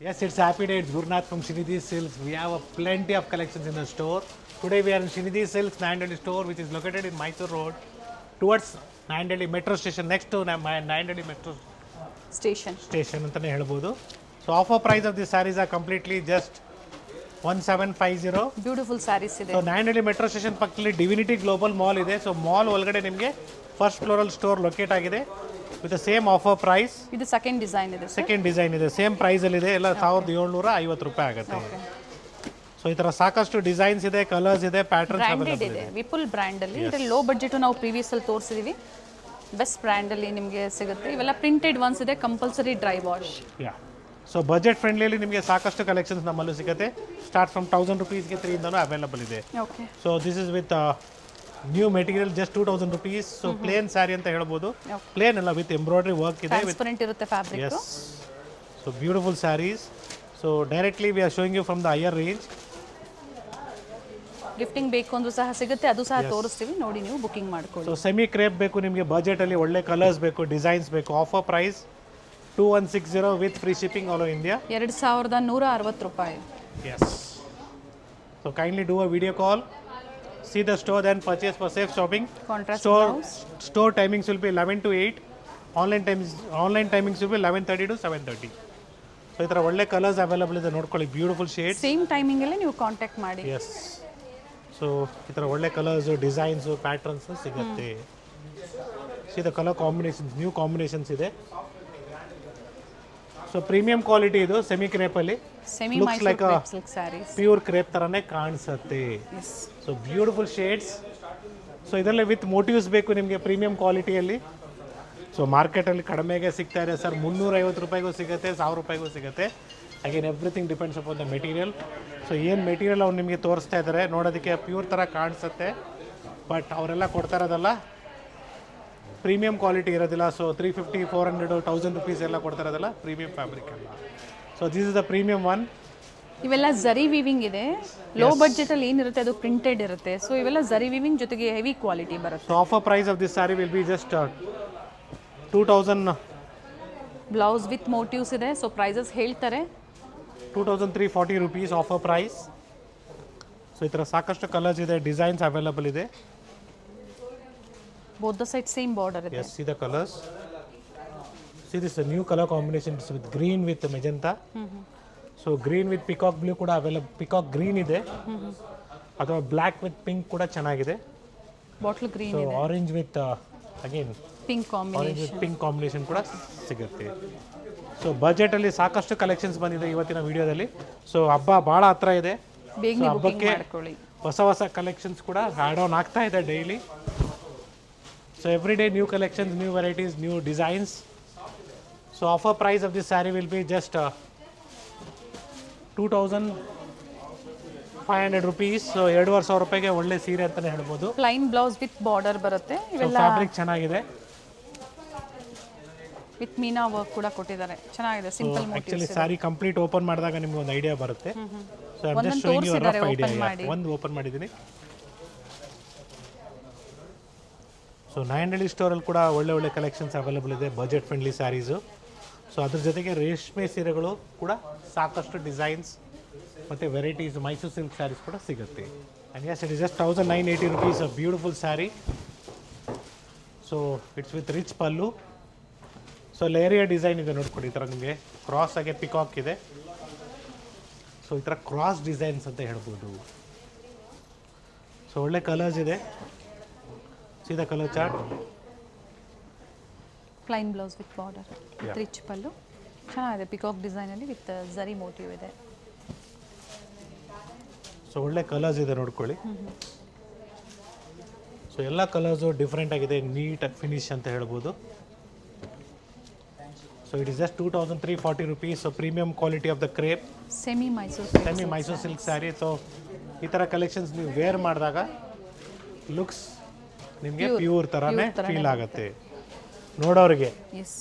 Yes, it's happy day. It's Gurnath from Srinidhi Silks. We have plenty of collections in the store. Today we are in Srinidhi Silks Nayandeli store, which is located in Mysore Road, towards Nayandeli Metro Station, next to Nayandeli Metro station Station ಅಂತಾನೆ ಹೇಳ್ಬೋದು. So offer price of these sarees are completely just 1750. Beautiful sarees ಇದೆ. So Nayandahalli metro station ಪಕ್ಕದಲ್ಲಿ divinity global mall ಇದೆ. So mall ಒಳಗಡೆ ನಿಮಗೆ first ಫ್ಲೋರಲ್ಲಿ store locate ಆಗಿದೆ with same offer price. ಇದು ಸೆಕೆಂಡ್ ಡಿಸೈನ್ ಇದೆ ಸರ್. ಸೆಕೆಂಡ್ ಡಿಸೈನ್ ಇದೆ, ಸೇಮ್ ಪ್ರೈಸಲ್ಲಿದೆ, ಎಲ್ಲ 1750 ರೂಪಾಯಿ ಆಗುತ್ತೆ. ಸೊ ಈ ಥರ ಸಾಕಷ್ಟು ಡಿಸೈನ್ಸ್ ಇದೆ, ಕಲರ್ಸ್ ಇದೆ, ಪ್ಯಾಟರ್ನ್ಸ್ ಬ್ರ್ಯಾಂಡೆಡ್ ಇದೆ. ವಿಪುಲ್ ಬ್ರ್ಯಾಂಡ್ ಅಲ್ಲಿ ಇದರಲ್ಲಿ ಲೋ ಬಡ್ಜೆಟ್ ನಾವು ಪ್ರೀವಿಯಸ್ ಅಲ್ಲಿ ತೋರಿಸಿದೀವಿ. ಬೆಸ್ಟ್ ಬ್ರ್ಯಾಂಡ್ ಅಲ್ಲಿ ನಿಮಗೆ ಸಿಗುತ್ತೆ. ಇವೆಲ್ಲ ಪ್ರಿಂಟೆಡ್ ಒನ್ಸ್ ಇದೆ, ಕಂಪಲ್ಸರಿ ಡ್ರೈ ವಾಶ್. ಯಾ, ಸೊ ಬಜೆಟ್ ಫ್ರೆಂಡ್ಲಿಯಲ್ಲಿ ನಿಮಗೆ ಸಾಕಷ್ಟು ಕಲೆಕ್ಷನ್ಸ್ ನಮ್ಮಲ್ಲೂ ಸಿಗುತ್ತೆ. ಸ್ಟಾರ್ಟ್ ಫ್ರಮ್ 1000 rupeesಗೆ 3 ಇಂದನೂ ಅವೈಲಬಲ್ ಇದೆ. Okay, so this is with new material, just 2000 rupees. So plane sari ಅಂತ ಹೇಳ್ಬೋದು. ಪ್ಲೇನ್ ಅಲ್ಲ, ವಿತ್ ಎಂಬ್ರಾಯ್ಡ್ರಿ ವರ್ಕ್ ಇದೆ. ಟ್ರಾನ್ಸ್ಪರೆಂಟ್ ಇರುತ್ತೆ fabric. Yes. So beautiful sarees. So directly we are showing you from the higher range. Gifting ಬೇಕು ಅಂದ್ರೂ ಸಹ ಸಿಗುತ್ತೆ, ಅದು ಸಹ ತೋರಿಸ್ತೀವಿ, ನೋಡಿ ನೀವು ಬುಕಿಂಗ್ ಮಾಡ್ಕೊಳ್ಳಿ. So semi crepe ಬೇಕು ನಿಮಗೆ, ಬಜೆಟ್ ಅಲ್ಲಿ ಒಳ್ಳೆ ಕಲರ್ಸ್ ಬೇಕು, ಡಿಸೈನ್ಸ್ ಬೇಕು. Offer price 2160 with free shipping all over India. 2160 ರೂಪಾಯಿ. Yes. So kindly do a video call, see the store, then purchase for safe shopping. Contrast Store timings will be 11 to 8. Online timings will be 11:30 to 7:30. So ಈ ಥರ ಒಳ್ಳೆ colours available ಇದೆ, ನೋಡ್ಕೊಳ್ಳಿ. Beautiful shades. Same timing ಅಲ್ಲಿ ನೀವು contact ಮಾಡಿ. S. So ಈ ಥರ ಒಳ್ಳೆ ಕಲರ್ಸು, ಡಿಸೈನ್ಸು, ಪ್ಯಾಟ್ರನ್ಸು ಸಿಗುತ್ತೆ. The colour combinations, new combinations ಇದೆ. ಸೊ ಪ್ರೀಮಿಯಂ ಕ್ವಾಲಿಟಿ ಇದು, ಸೆಮಿ ಕ್ರೇಪಲ್ಲಿ. Semi looks Mysore like crepe silk saris. Pure crepe ಥರನೇ ಕಾಣಿಸುತ್ತೆ. Yes, so beautiful shades. So ಇದರಲ್ಲಿ ವಿತ್ ಮೋಟಿವ್ಸ್ ಬೇಕು ನಿಮಗೆ ಪ್ರೀಮಿಯಂ ಕ್ವಾಲಿಟಿಯಲ್ಲಿ. ಸೊ ಮಾರ್ಕೆಟಲ್ಲಿ ಕಡಿಮೆಗೆ ಸಿಗ್ತಾ ಇದೆ ಸರ್, 350 ರೂಪಾಯಿಗೂ ಸಿಗುತ್ತೆ, 1000 ರೂಪಾಯಿಗೂ ಸಿಗುತ್ತೆ. Again everything depends upon the material. So ಏನು ಮೆಟೀರಿಯಲ್ ಅವ್ರು ನಿಮಗೆ ತೋರಿಸ್ತಾ ಇದ್ದಾರೆ, ನೋಡೋದಕ್ಕೆ ಪ್ಯೂರ್ ಥರ ಕಾಣಿಸುತ್ತೆ, ಬಟ್ ಅವರೆಲ್ಲ ಕೊಡ್ತಾ ಇರೋದಲ್ಲ ಪ್ರೀಮಿಯಂ ಕ್ವಾಲಿಟಿ ಇರೋದಿಲ್ಲ. ಸೊ 350, 400, 1000 rupees ಎಲ್ಲ ಕೊಡ್ತಾ ಇರೋದಲ್ಲ ಪ್ರೀಮಿಯಂ ಫ್ಯಾಬ್ರಿಕ್ ಅಲ್ಲ. So this is the premium one. ಇವೆಲ್ಲ ಝರಿ ವಿವಿಂಗ್ ಇದೆ. ಲೋ ಬಡ್ಜೆಟ್ ಅಲ್ಲಿ ಏನಿರುತ್ತೆ ಅದು ಪ್ರಿಂಟೆಡ್ ಇರುತ್ತೆ. ಸೊ ಇವೆಲ್ಲ ಝರಿ ವಿವಿಂಗ್ ಜೊತೆಗೆ ಹೆವಿ ಕ್ವಾಲಿಟಿ ಬರುತ್ತೆ. So offer price of this saree will be just 2000. Blouse with motifs ಇದೆ. ಸೊ ಪ್ರೈಸಸ್ ಹೇಳ್ತಾರೆ. 2340 rupees ಆಫರ್ ಪ್ರೈಸ್. ಸೊ ಈ ಥರ ಸಾಕಷ್ಟು ಕಲರ್ಸ್ ಇದೆ, ಡಿಸೈನ್ಸ್ ಅವೈಲಬಲ್ ಇದೆ. Both the side same border ಇದೆ. Yes, see the colors. See this new color combinations with green with magenta. So green with peacock blue ಕೂಡ available, peacock green ಇದೆ, ಅಥವಾ black with pink ಕೂಡ ಚೆನ್ನಾಗಿದೆ. Bottle green so ಇದೆ, orange with again pink orange combination. With pink combination ಕೂಡ ಸಿಗುತ್ತೆ. So ಬಜೆಟಲ್ಲಿ ಸಾಕಷ್ಟು collections ಬಂದಿದೆ ಇವತ್ತಿನ ವಿಡಿಯೋದಲ್ಲಿ. ಸೊ ಹಬ್ಬ ಭಾಳ ಹತ್ರ ಇದೆ. ಬೇಗನೆ ಬುಕಿಂಗ್ ಹಬ್ಬಕ್ಕೆ ಮಾಡ್ಕೊಳ್ಳಿ. ಹೊಸ ಕಲೆಕ್ಷನ್ಸ್ ಕೂಡ ಆ್ಯಡ್ ಆನ್ ಆಗ್ತಾ ಇದೆ daily. So every day new collections, new varieties, new designs. So offer price of this saree will be just 2500 rupees. So 2500 ರೂಪಾಯಿಗೆ ಒಳ್ಳೆ ಸೀರೆ ಅಂತಲೇ ಹೇಳ್ಬೋದು. ಪ್ಲೈನ್ ಬ್ಲೌಸ್ ವಿತ್ ಬಾರ್ಡರ್ ಬರುತ್ತೆ. ಇವೆಲ್ಲ ಫ್ಯಾಬ್ರಿಕ್ ಚೆನ್ನಾಗಿದೆ, ವಿತ್ ಮೀನಾ ವರ್ಕ್ ಕೂಡ ಕೊಟ್ಟಿದ್ದಾರೆ. ಚೆನ್ನಾಗಿದೆ, simple actually motives. Saree complete open ಮಾಡಿದಾಗ ನಿಮ್ಗೆ ಒಂದು ಐಡಿಯಾ ಬರುತ್ತೆ. So I am just showing you rough idea. ಒಂದು ಓಪನ್ ಮಾಡಿದ್ದೀನಿ. ಸೊ ನಾಯಂಡಹಳ್ಳಿ ಸ್ಟೋರಲ್ಲಿ ಕೂಡ ಒಳ್ಳೆ ಒಳ್ಳೆ ಕಲೆಕ್ಷನ್ಸ್ ಅವೈಲಬಲ್ ಇದೆ, ಬಜೆಟ್ ಫ್ರೆಂಡ್ಲಿ ಸ್ಯಾರೀಸು. ಸೊ ಅದ್ರ ಜೊತೆಗೆ ರೇಷ್ಮೆ ಸೀರೆಗಳು ಕೂಡ ಸಾಕಷ್ಟು ಡಿಸೈನ್ಸ್ ಮತ್ತು ವೆರೈಟೀಸ್, ಮೈಸೂರು ಸಿಲ್ಕ್ ಸ್ಯಾರೀಸ್ ಕೂಡ ಸಿಗುತ್ತೆ. And yes, it is just 1980 rupees, a beautiful saree. So it's with rich pallu. So leheriya design ಇದೆ, ನೋಡ್ಕೊಡಿ. ಈ ಥರ ನಿಮಗೆ ಕ್ರಾಸ್ ಆಗಿ ಪಿಕಾಕ್ ಇದೆ. ಸೊ ಈ ಥರ ಕ್ರಾಸ್ ಡಿಸೈನ್ಸ್ ಅಂತ ಹೇಳ್ಬೋದು. ಸೊ ಒಳ್ಳೆ ಕಲರ್ಸ್ ಇದೆ. ಸೀದಾ colour chart. Plain blouse with border, rich pallu. ಚೆನ್ನಾಗಿದೆ, ಪಿಕಾಕ್ ಡಿಸೈನ್ ಅಲ್ಲಿ ವಿತ್ ಝರಿ ಮೋಟಿವ್ ಇದೆ. ಸೊ ಒಳ್ಳೆ ಕಲರ್ಸ್ ಇದೆ, ನೋಡ್ಕೊಳ್ಳಿ. ಸೊ ಎಲ್ಲ ಕಲರ್ಸು ಡಿಫ್ರೆಂಟ್ ಆಗಿದೆ, ನೀಟ್ ಫಿನಿಶ್ ಅಂತ ಹೇಳ್ಬೋದು. So it is just 2340 rupees. So premium quality of the crepe, semi Mysore silk sari. So ಈ ಥರ ಕಲೆಕ್ಷನ್ಸ್ ನೀವು ವೇರ್ ಮಾಡಿದಾಗ ಲುಕ್ಸ್ ನಿಮಗೆ ಪ್ಯೂರ್ ಥರನೇ ಫೀಲ್ ಆಗುತ್ತೆ ನೋಡೋರಿಗೆ. ಎಸ್,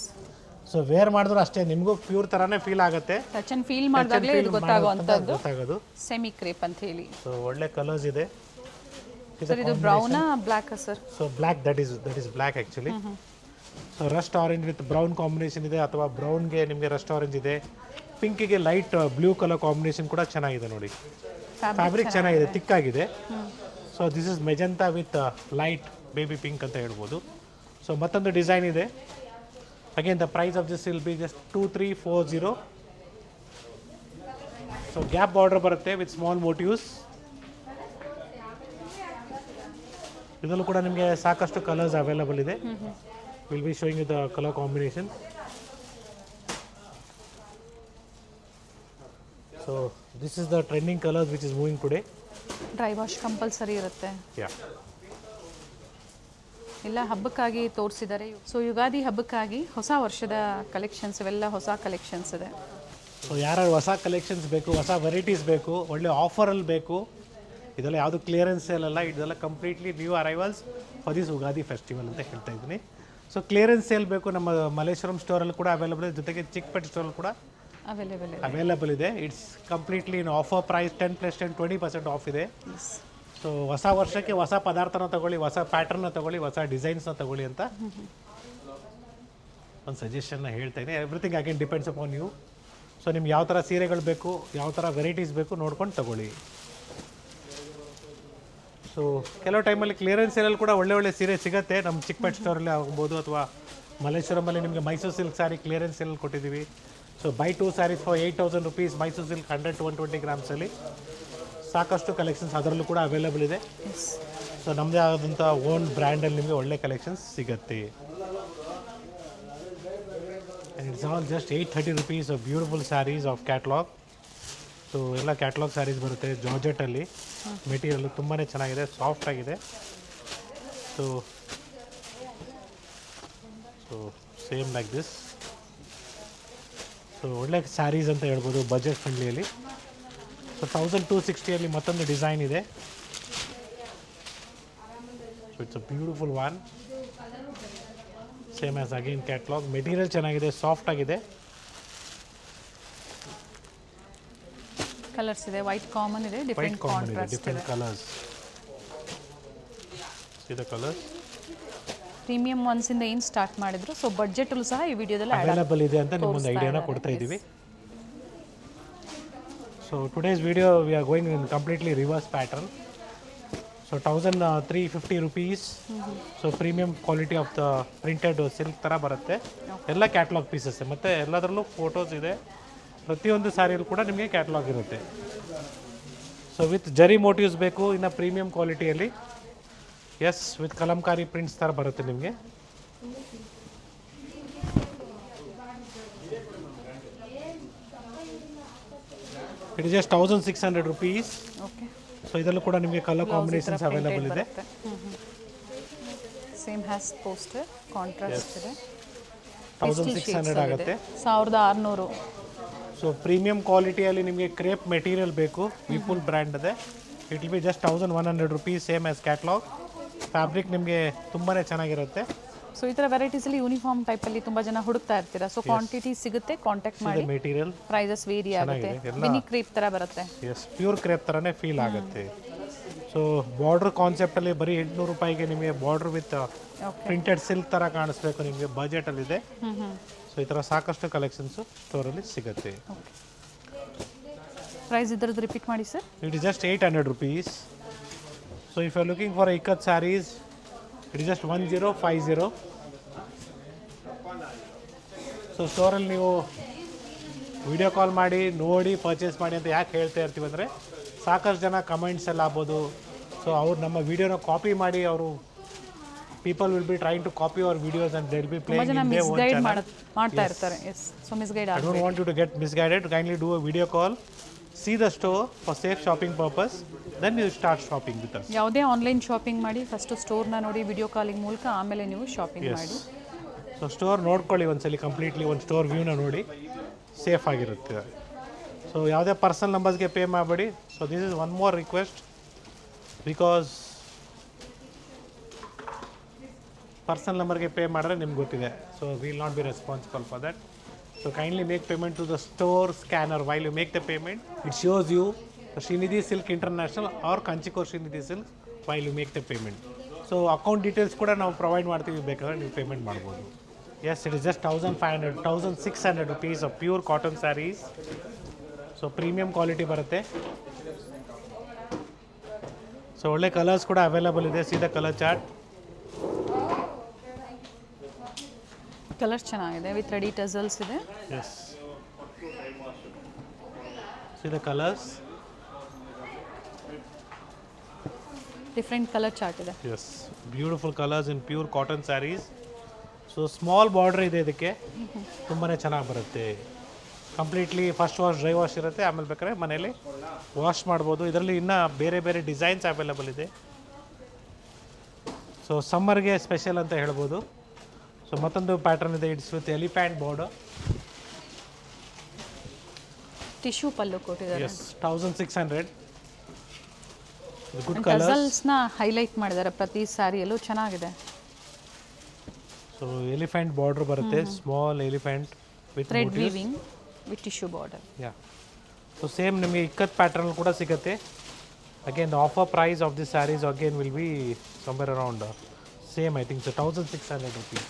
ಸೊ ವೇರ್ ಮಾಡಿದ್ರು ಅಷ್ಟೇ ನಿಮಗೂ ಪ್ಯೂರ್ ಥರನೇ ಫೀಲ್ ಆಗುತ್ತೆ. ಟಚ್ ಅಂಡ್ ಫೀಲ್ ಮಾಡಿದಾಗಲೇ ಇದು ಗೊತ್ತಾಗೋವಂಥದ್ದು ಗೊತ್ತಾಗೋದು. ಸೆಮಿ ಕ್ರೇಪ್ ಅಂತ ಹೇಳಿ. ಸೊ ಒಳ್ಳೆ ಕಲರ್ಸ್ ಇದೆ. ಸರ್ ಇದು ಬ್ರೌನಾ black sir? So black, that is black actually. So rust orange with brown combination ಇದೆ, ಅಥವಾ ಬ್ರೌನ್ಗೆ ನಿಮಗೆ ರಸ್ಟ್ ಆರೆಂಜ್ ಇದೆ, ಪಿಂಕಿಗೆ ಲೈಟ್ ಬ್ಲೂ ಕಲರ್ ಕಾಂಬಿನೇಷನ್ ಕೂಡ ಚೆನ್ನಾಗಿದೆ ನೋಡಿ. ಫ್ಯಾಬ್ರಿಕ್ ಚೆನ್ನಾಗಿದೆ, ತಿಕ್ಕಾಗಿದೆ. So this is magenta with light baby pink ಅಂತ ಹೇಳ್ಬೋದು. ಸೊ ಮತ್ತೊಂದು ಡಿಸೈನ್ ಇದೆ. Again the price of this will be just 2340. So gap border ಬರುತ್ತೆ ವಿತ್ ಸ್ಮಾಲ್ ಮೋಟಿವ್ಸ್. ಇದರಲ್ಲೂ ಕೂಡ ನಿಮಗೆ ಸಾಕಷ್ಟು ಕಲರ್ಸ್ ಅವೈಲಬಲ್ ಇದೆ. Will be showing you the colour combination. So this is the trending colours which is moving today. Dry wash compulsory ಇರುತ್ತೆ. Yeah, ಎಲ್ಲ ಹಬ್ಬಕ್ಕಾಗಿ ತೋರಿಸಿದ್ದಾರೆ. So Ugadi ಹಬ್ಬಕ್ಕಾಗಿ ಹೊಸ ವರ್ಷದ ಕಲೆಕ್ಷನ್ಸ್ ಇವೆಲ್ಲ ಹೊಸ ಕಲೆಕ್ಷನ್ಸ್ ಇದೆ. ಸೊ ಯಾರು ಹೊಸ ಕಲೆಕ್ಷನ್ಸ್ ಬೇಕು, ಹೊಸ ವೆರೈಟೀಸ್ ಬೇಕು, ಒಳ್ಳೆ ಆಫರಲ್ಲಿ ಬೇಕು, ಇದೆಲ್ಲ ಯಾವುದು ಕ್ಲಿಯರೆನ್ಸ್ ಸೇಲ್ ಅಲ್ಲ, ಇದೆಲ್ಲ completely new arrivals for this Ugadi festival ಅಂತ ಹೇಳ್ತಾ ಇದ್ದೀನಿ. ಸೊ ಕ್ಲಿಯರೆನ್ಸ್ ಸೇಲ್ ಬೇಕು ನಮ್ಮ ಮಲ್ಲೇಶ್ವರಂ ಸ್ಟೋರಲ್ಲಿ ಕೂಡ ಅವೈಲಬಲ್ ಇದೆ, ಜೊತೆಗೆ ಚಿಕ್ಕಪೇಟೆ ಸ್ಟೋರಲ್ಲಿ ಕೂಡ ಅವೈಲಬಲ್ ಇದೆ. It's completely in offer price 10+10 20% off ಇದೆ. ಸೊ ಹೊಸ ವರ್ಷಕ್ಕೆ ಹೊಸ ಪದಾರ್ಥನ ತಗೊಳ್ಳಿ, ಹೊಸ ಪ್ಯಾಟರ್ನ ತಗೊಳ್ಳಿ, ಹೊಸ ಡಿಸೈನ್ಸ್ನ ತಗೊಳ್ಳಿ ಅಂತ ಒಂದು ಸಜೆಷನ್ನ ಹೇಳ್ತಾ ಇದ್ದೀನಿ. Everything again depends upon you. So ನಿಮ್ಗೆ ಯಾವ ಥರ ಸೀರೆಗಳು ಬೇಕು, ಯಾವ ಥರ ವೆರೈಟೀಸ್ ಬೇಕು ನೋಡ್ಕೊಂಡು ತಗೊಳ್ಳಿ. ಸೊ ಕೆಲವು ಟೈಮಲ್ಲಿ ಕ್ಲಿಯರೆನ್ಸ್ ಸೇಲಲ್ಲಿ ಕೂಡ ಒಳ್ಳೆ ಸೀರೆ ಸಿಗುತ್ತೆ. ನಮ್ಮ ಚಿಕ್ಕಪೇಟೆ ಸ್ಟೋರಲ್ಲಿ ಆಗ್ಬೋದು ಅಥವಾ ಮಲ್ಲೇಶ್ವರಮಲ್ಲಿ ನಿಮಗೆ ಮೈಸೂರು ಸಿಲ್ಕ್ ಸ್ಯಾರಿ ಕ್ಲಿಯರೆನ್ಸ್ ಸೇಲಲ್ಲಿ ಕೊಟ್ಟಿದ್ದೀವಿ. So buy 2 sarees for 8000 rupees Mysore silk 100-120 ಗ್ರಾಮ್ಸಲ್ಲಿ ಸಾಕಷ್ಟು ಕಲೆಕ್ಷನ್ಸ್ ಅದರಲ್ಲೂ ಕೂಡ ಅವೈಲಬಲ್ ಇದೆ. ಸೊ ನಮ್ಮದೇ ಆದಂಥ ಓನ್ ಬ್ರ್ಯಾಂಡಲ್ಲಿ ನಿಮಗೆ ಒಳ್ಳೆ ಕಲೆಕ್ಷನ್ಸ್ ಸಿಗುತ್ತೆ. And it's all just 830 rupees of beautiful sarees of catalogue. So ಎಲ್ಲ ಕ್ಯಾಟ್ಲಾಗ್ ಸ್ಯಾರೀಸ್ ಬರುತ್ತೆ ಜಾರ್ಜೆಟಲ್ಲಿ. ಮೆಟೀರಿಯಲ್ಲು ತುಂಬಾ ಚೆನ್ನಾಗಿದೆ, ಸಾಫ್ಟ್ ಆಗಿದೆ. So same like this. So ಒಳ್ಳೆ ಸ್ಯಾರೀಸ್ ಅಂತ ಹೇಳ್ಬೋದು ಬಜೆಟ್ ಫ್ರೆಂಡ್ಲಿಯಲ್ಲಿ. ಸೊ 1260 ಮತ್ತೊಂದು ಡಿಸೈನ್ ಇದೆ. So it's a beautiful one, same as again catalogue. Material ಚೆನ್ನಾಗಿದೆ, ಸಾಫ್ಟ್ ಆಗಿದೆ. ಕಲರ್ಸ್ ಇದೆ, ವೈಟ್ ಕಾಮನ್ ಇದೆ, ಡಿಫರೆಂಟ್ ಕಲರ್ಸ್. ಇದು ಕಲರ್ಸ್ ಪ್ರೀಮಿಯಂ ಒನ್ಸ್ ಇಂದ ಏನು ಸ್ಟಾರ್ಟ್ ಮಾಡಿದ್ರು. ಸೊ ಬಡ್ಜೆಟಲ್ಲೂ ಸಹ ಈ ವಿಡಿಯೋದಲ್ಲಿ ಅವೈಲಬಲ್ ಇದೆ ಅಂತ ನಿಮ್ಮೊಂದು ಐಡಿಯಾನ ಕೊಡ್ತಾ ಇದ್ದೀವಿ. So today's video we are going in completely reverse pattern. So 1350 rupees. So premium quality of the printed silk ಥರ ಬರುತ್ತೆ. ಎಲ್ಲ ಕ್ಯಾಟ್ಲಾಗ್ ಪೀಸಸ್ ಮತ್ತು ಎಲ್ಲದರಲ್ಲೂ ಫೋಟೋಸ್ ಇದೆ. ಪ್ರತಿಯೊಂದು ಸ್ಯಾರಿಯಲ್ಲೂ ಕೂಡ ನಿಮಗೆ ಕ್ಯಾಟ್ಲಾಗ್ ಇರುತ್ತೆ. ಸೊ ವಿತ್ ಜರಿ ಮೋಟಿವ್ಸ್ ಬೇಕು ಇನ್ನು ಪ್ರೀಮಿಯಂ ಕ್ವಾಲಿಟಿಯಲ್ಲಿ. ಎಸ್, ವಿತ್ ಕಲಂಕಾರಿ ಪ್ರಿಂಟ್ಸ್ ಥರ ಬರುತ್ತೆ ನಿಮಗೆ. It is just 1600 rupees. Okay. So ಇದರಲ್ಲೂ ಕೂಡ ನಿಮಗೆ ಕಲರ್ ಕಾಂಬಿನೇಷನ್ಸ್ ಅವೈಲಬಲ್ ಇದೆ. ಸೇಮ್ ಹ್ಯಾಸ್ ಪೋಸ್ಟರ್, ಕಾಂಟ್ರಾಸ್ಟ್ ಇದೆ. 1600 ಆಗುತ್ತೆ. 1600. ಸೊ ಪ್ರೀಮಿಯಂ ಕ್ವಾಲಿಟಿಯಲ್ಲಿ ನಿಮಗೆ ಕ್ರೇಪ್ ಮೆಟೀರಿಯಲ್ ಬೇಕು, ವಿಪುಲ್ ಬ್ರ್ಯಾಂಡ್ ಇದೆ. It will be just 1100 rupees, same as catalogue. Fabric ನಿಮಗೆ ತುಂಬಾ ಚೆನ್ನಾಗಿರುತ್ತೆ. ಸೊ ಈ ಥರ ವೆರೈಟೀಸಲ್ಲಿ ಯೂನಿಫಾರ್ಮ್ ಟೈಪಲ್ಲಿ ತುಂಬ ಜನ ಹುಡುಕ್ತಾ ಇರ್ತೀರಾ. ಸೊ ಕ್ವಾಂಟಿಟಿ ಸಿಗುತ್ತೆ, ಕಾಂಟ್ಯಾಕ್ಟ್ ಮಾಡಿ. ಮೆಟೀರಿಯಲ್ ಪ್ರೈಸಸ್ ವೇರಿ ಆಗುತ್ತೆ. ಮಿನಿ ಕ್ರೇಪ್ ಥರ ಬರುತ್ತೆ. ಎಸ್, ಪ್ಯೂರ್ ಕ್ರೇಪ್ ಥರನೇ ಫೀಲ್ ಆಗುತ್ತೆ. ಸೊ ಬಾರ್ಡ್ರ್ ಕಾನ್ಸೆಪ್ಟಲ್ಲಿ ಬರೀ 800 ರೂಪಾಯಿಗೆ ನಿಮಗೆ ಬಾರ್ಡ್ರ್ ವಿತ್ ಪ್ರಿಂಟೆಡ್ ಸಿಲ್ಕ್ ಥರ ಕಾಣಿಸ್ಬೇಕು ನಿಮಗೆ ಬಜೆಟಲ್ಲಿದೆ. ಸೊ ಈ ಥರ ಸಾಕಷ್ಟು ಕಲೆಕ್ಷನ್ಸು ಸ್ಟೋರಲ್ಲಿ ಸಿಗುತ್ತೆ. ಪ್ರೈಸ್ ಇದರದ್ದು ರಿಪೀಟ್ ಮಾಡಿ sir. It is just 800 rupees. So if you are looking for ikat saris, it is just 1050. So ಸ್ಟೋರಲ್ಲಿ ನೀವು ವಿಡಿಯೋ ಕಾಲ್ ಮಾಡಿ ನೋಡಿ ಪರ್ಚೇಸ್ ಮಾಡಿ ಅಂತ ಯಾಕೆ ಹೇಳ್ತಾ ಇರ್ತೀವಿ ಅಂದರೆ, ಸಾಕಷ್ಟು ಜನ ಕಮೆಂಟ್ಸಲ್ಲಿ ಆಗ್ಬೋದು. ಸೊ ಅವ್ರು ನಮ್ಮ ವಿಡಿಯೋನ ಕಾಪಿ ಮಾಡಿ ಅವರು people will be trying to copy our videos and they will be playing in their own channel. ಮಾಡ್ತಾ ಇರ್ತಾರೆ. Yes, so misguide I don't want you to get misguided. Kindly do a video call, see the store for safe shopping purpose, then you start shopping with us. ಯಾವುದೇ online shopping ಮಾಡಿ first ಸ್ಟೋರ್ನ ನೋಡಿ video calling ಮೂಲಕ, ಆಮೇಲೆ ನೀವು shopping ಮಾಡಿ. So store ನೋಡ್ಕೊಳ್ಳಿ ಒಂದ್ಸಲಿ, completely ಒಂದು ಸ್ಟೋರ್ ವ್ಯೂನ ನೋಡಿ, ಸೇಫ್ ಆಗಿರುತ್ತೆ. ಸೊ ಯಾವುದೇ ಪರ್ಸನಲ್ ನಂಬರ್ಸ್ಗೆ ಪೇ ಮಾಡಬೇಡಿ. So this is one more request, because personal ನಂಬರ್ಗೆ ಪೇ ಮಾಡಿದ್ರೆ ನಿಮ್ಗೆ ಗೊತ್ತಿದೆ. So will not be responsible for that. So kindly make payment to the store scanner. While you make the payment, it shows you the Srinidhi Silk International or Kanchikor Srinidhi Silk while you make the payment. So account details ಕೂಡ ನಾವು provide ಮಾಡ್ತೀವಿ, ಬೇಕಾದ್ರೆ ನೀವು payment ಮಾಡ್ಬೋದು. Yes, it is just 1500, 1600 rupees of pure cotton sarees. So premium quality ಬರುತ್ತೆ. So ಒಳ್ಳೆ colours ಕೂಡ available ಇದೆ. ಸೀದಾ ಕಲರ್ ಚಾರ್ಟ್. ಕಲರ್ಸ್ ಚೆನ್ನಾಗಿದೆ ವಿತ್ ರೆಡಿ ಟಸಲ್ಸ್ ಇದೆ. ಎಸ್, ಸೀದಾ ಕಲರ್ಸ್. ಡಿಫ್ರೆಂಟ್ ಕಲರ್ ಚಾರ್ಟ್ ಇದೆ. Yes, beautiful colours in pure cotton sarees. So small border ಇದೆ ಇದಕ್ಕೆ, ತುಂಬಾ ಚೆನ್ನಾಗಿ ಬರುತ್ತೆ. Completely first wash, dry wash ಇರುತ್ತೆ. ಆಮೇಲೆ ಬೇಕಾದ್ರೆ ಮನೇಲಿ ವಾಶ್ ಮಾಡ್ಬೋದು. ಇದರಲ್ಲಿ ಇನ್ನೂ ಬೇರೆ ಬೇರೆ ಡಿಸೈನ್ಸ್ ಅವೈಲಬಲ್ ಇದೆ. ಸೊ ಸಮ್ಮರ್ಗೆ ಸ್ಪೆಷಲ್ ಅಂತ ಹೇಳ್ಬೋದು. ಸೊ ಮತ್ತೊಂದು ಪ್ಯಾಟರ್ನ್ ಇದೆ, it's with elephant border. Tissue pallu ಕೊಟ್ಟಿದ್ದಾರೆ. ಎಸ್, 1600. Good colours. ಟಸಲ್ಸ್ನ ಹೈಲೈಟ್ ಮಾಡಿದ್ದಾರೆ ಪ್ರತಿ ಸ್ಯಾರಿಯಲ್ಲೂ, ಚೆನ್ನಾಗಿದೆ. ಸೊ ಎಲಿಫೆಂಟ್ ಬಾರ್ಡರ್ ಬರುತ್ತೆ, small elephant with thread weaving with tissue border. Yeah, so same ನಿಮಗೆ ಇಕ್ಕತ್ ಪ್ಯಾಟರ್ನ್ ಕೂಡ ಸಿಗುತ್ತೆ. Again the offer price of this saris again will be somewhere around same, I think so 1600 rupees.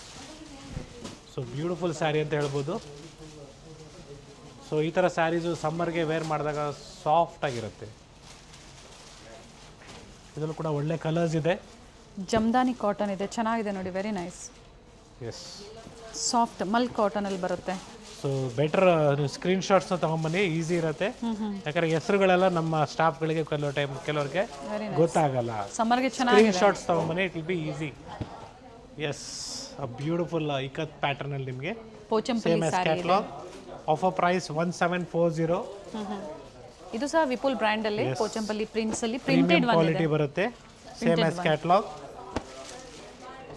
So beautiful sari ಅಂತ ಹೇಳ್ಬೋದು. So ಈ ಥರ saris ಸಮ್ಮರ್ಗೆ wear ಮಾಡಿದಾಗ soft ಆಗಿರುತ್ತೆ. ಇದರಲ್ಲೂ ಕೂಡ ಒಳ್ಳೆ ಕಲರ್ಸ್ ಇದೆ. ಜಮ್ದಾನಿ ಕಾಟನ್ ಇದೆ, ಚೆನ್ನಾಗಿದೆ ನೋಡಿ, ವೆರಿ ನೈಸ್. ಎಸ್, ಸಾಫ್ಟ್ ಮಲ್ ಕಾಟನಲ್ಲಿ ಬರುತ್ತೆ. ಸೊ ಬೆಟರ್ ನೀವು ಸ್ಕ್ರೀನ್ ಶಾಟ್ಸ್ನ ತೊಗೊಂಬನ್ನಿ, ಈಸಿ ಇರುತ್ತೆ. ಯಾಕಂದರೆ ಹೆಸರುಗಳೆಲ್ಲ ನಮ್ಮ ಸ್ಟಾಫ್ಗಳಿಗೆ ಕೆಲವ್ರಿಗೆ ಗೊತ್ತಾಗಲ್ಲ. ಸಮ್ಮರ್ಗೆ ಸ್ಕ್ರೀನ್ ಚೆನ್ನಾಗಿದೆ. ಶಾಟ್ಸ್ ತೊಗೊಂಬನ್ನಿ, it will be easy. Yes, beautiful ikat ಪ್ಯಾಟರ್ನಲ್ಲಿ ನಿಮಗೆ ಪೋಚಂಪಲ್ಲಿ ಸೇಮ್ ಎಸ್ ಸ್ಯಾರಿ ಇದೆ. ಕ್ಯಾಟ್ಲಾಗ್. Offer price 1740. ಇದು ಸಹ ವಿಪುಲ್ ಬ್ರ್ಯಾಂಡಲ್ಲಿ ಪೋಚಂಪಲ್ಲಿ ಪ್ರಿಂಟ್ಸಲ್ಲಿ ಪ್ರೀಮಿಯಂ ಪ್ರಿಂಟೆಡ್ ಕ್ವಾಲಿಟಿ ಒಂದಿದೆ. ಬರುತ್ತೆ, ಸೇಮ್ ಎಸ್ ಕ್ಯಾಟ್ಲಾಗ್.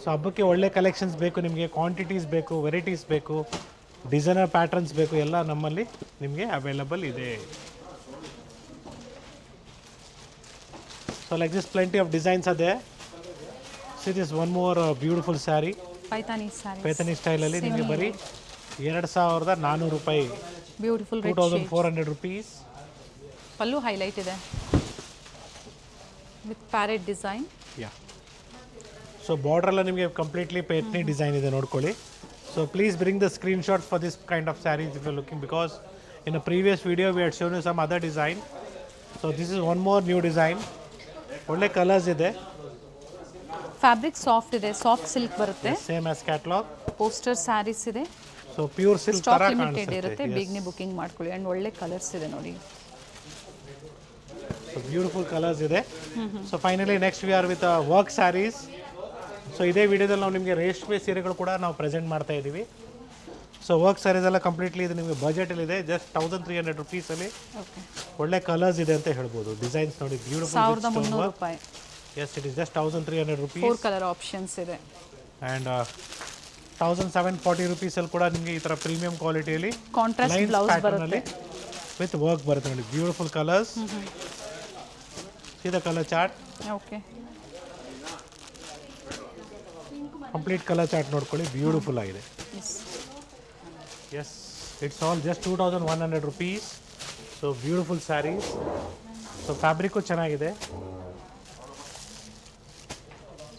ಸೊ ಹಬ್ಬಕ್ಕೆ ಒಳ್ಳೆ ಕಲೆಕ್ಷನ್ಸ್ ಬೇಕು ನಿಮಗೆ, ಕ್ವಾಂಟಿಟೀಸ್ ಬೇಕು, ವೆರೈಟೀಸ್ ಬೇಕು, ಡಿಸೈನರ್ ಪ್ಯಾಟರ್ನ್ಸ್ ಬೇಕು, ಎಲ್ಲ ನಮ್ಮಲ್ಲಿ ನಿಮಗೆ ಅವೈಲಬಲ್ ಇದೆ. So like this plenty of designs ಅದೇ. See this one more beautiful sari, Paithani sari, Paithani ಸ್ಟೈಲಲ್ಲಿ ನಿಮಗೆ ಬರೀ 2400 ರೂಪಾಯಿ, beautiful red 2400 rupees. Pallu highlight ಇದೆ with parrot design. Yeah, so ಬಾರ್ಡ್ರೆಲ್ಲ ನಿಮಗೆ ಕಂಪ್ಲೀಟ್ಲಿ ಪೈಥಾನಿ ಡಿಸೈನ್ ಇದೆ, ನೋಡ್ಕೊಳ್ಳಿ. So please bring the screenshot for this kind of sarees if you're looking, because in a previous video we had shown you some other design. So this is one more new design. ಒಳ್ಳೆ colours ಇದೆ. Fabric soft ಇದೆ, soft silk ಬರುತ್ತೆ. Same as catalogue. Poster sarees ಇದೆ. So pure silk stock ತರ limited ಇರುತ್ತೆ, ಕಾಣಿಸುತ್ತೆ. ಬೇಗನೆ booking ಮಾಡ್ಕೊಳ್ಳಿ. ಆ್ಯಂಡ್ ಒಳ್ಳೆ ಕಲರ್ಸ್ ಇದೆ ನೋಡಿ. ಸೊ ಬ್ಯೂಟಿಫುಲ್ ಕಲರ್ಸ್ ಇದೆ. So finally next we are with work sarees. So ಇದೇ ವಿಡಿಯೋದಲ್ಲಿ ನಾವು ನಿಮಗೆ ರೇಷ್ಮೆ ಸೀರೆಗಳು ಕೂಡ ನಾವು ಪ್ರೆಸೆಂಟ್ ಮಾಡ್ತಾ ಇದ್ದೀವಿ. ಸೊ ವರ್ಕ್ ಸ್ಯಾರೀಸ್ ಎಲ್ಲ ಕಂಪ್ಲೀಟ್ಲಿ ಇದು ನಿಮಗೆ ಬಜೆಟಲ್ಲಿದೆ, ಜಸ್ಟ್ 1300 rupeesಲ್ಲಿ ಓಕೆ, ಒಳ್ಳೆ ಕಲರ್ಸ್ ಇದೆ ಅಂತ ಹೇಳ್ಬೋದು. ಡಿಸೈನ್ಸ್ ನೋಡಿ, ಬ್ಯೂಟಿಫುಲ್. 1300 ರೂಪಾಯಿ. Yes, it is just 1300 rupees. 4 colour options ಇದೆ. ಆ್ಯಂಡ್ 1740 rupeesಲ್ಲಿ ಕೂಡ ನಿಮಗೆ ಈ ಥರ ಪ್ರೀಮಿಯಂ ಕ್ವಾಲಿಟಿಯಲ್ಲಿ ಕಾಂಟ್ರಾಸ್ಟ್ ಬ್ಲೌಸ್ ಬರುತ್ತೆ ವಿತ್ ವರ್ಕ್ ಬರುತ್ತೆ ನೋಡಿ. Beautiful colours. ಸೀದಾ colour chart, okay. Complete colour chart ನೋಡ್ಕೊಳ್ಳಿ, ಬ್ಯೂಟಿಫುಲ್ ಆಗಿದೆ. Yes, it's all just 2100 rupees. So beautiful saris. So fabric ಚೆನ್ನಾಗಿದೆ.